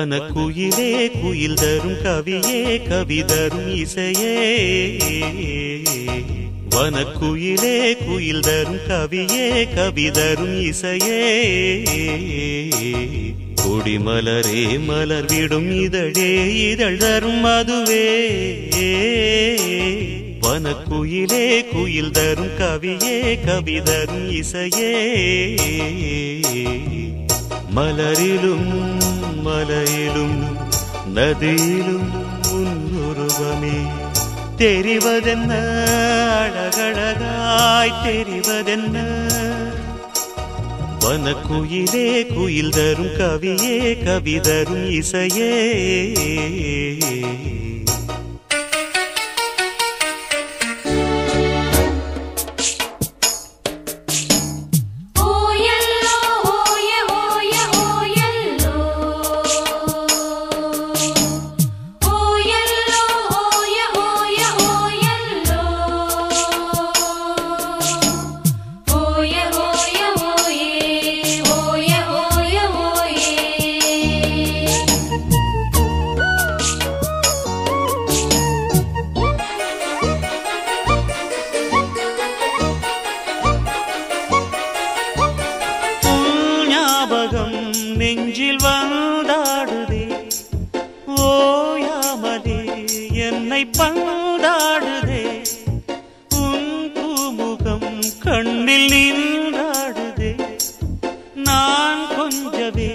வனக்குயிலே குயில் தரும் கவியே கவி தரும் இசையே வனக்குயிலே குயில் தரும் கவியே கவி தரும் இசையே கொடிமலரே மலர் விடும் இதழே இதழ் தரும் மதுவே வனக்குயிலே குயில் தரும் கவியே கவி தரும் இசையே மலரிலும் மலையிலும் நதியிலும் உன்னுருவமே தெரிவதென்ன அழகழகாய் தெரிவதென்ன வனக்குயிலே குயில் தரும் கவியே கவி தரும் இசையே நெஞ்சில் வந்தாடுதே ஓயாமலே என்னை பந்தாடுதே உன் பூமுகம் கண்ணில் நின்றாடுதே நான் கொஞ்சவே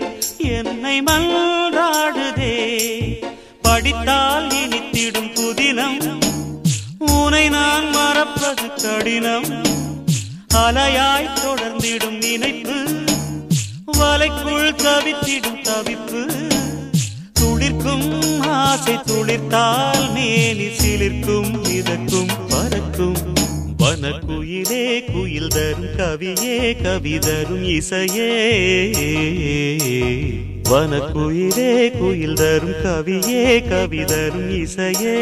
என்னை மன்றாடுதே படித்தால் இனித்திடும் புதினம் உனை நான் மறப்பது கடினம் அலையாய் தொடர்ந்திடும் நினைப்பு வலைக்குள் தவித்திடும் தவிப்பு துளிர்க்கும் ஆசை துளிர்த்தால் மேனி சிலிர்க்கும் மிதக்கும் பறக்கும் வனக்குயிலே குயில் தரும் கவியே கவி தரும் இசையே வனக்குயிலே குயில் தரும் கவியே கவி தரும் இசையே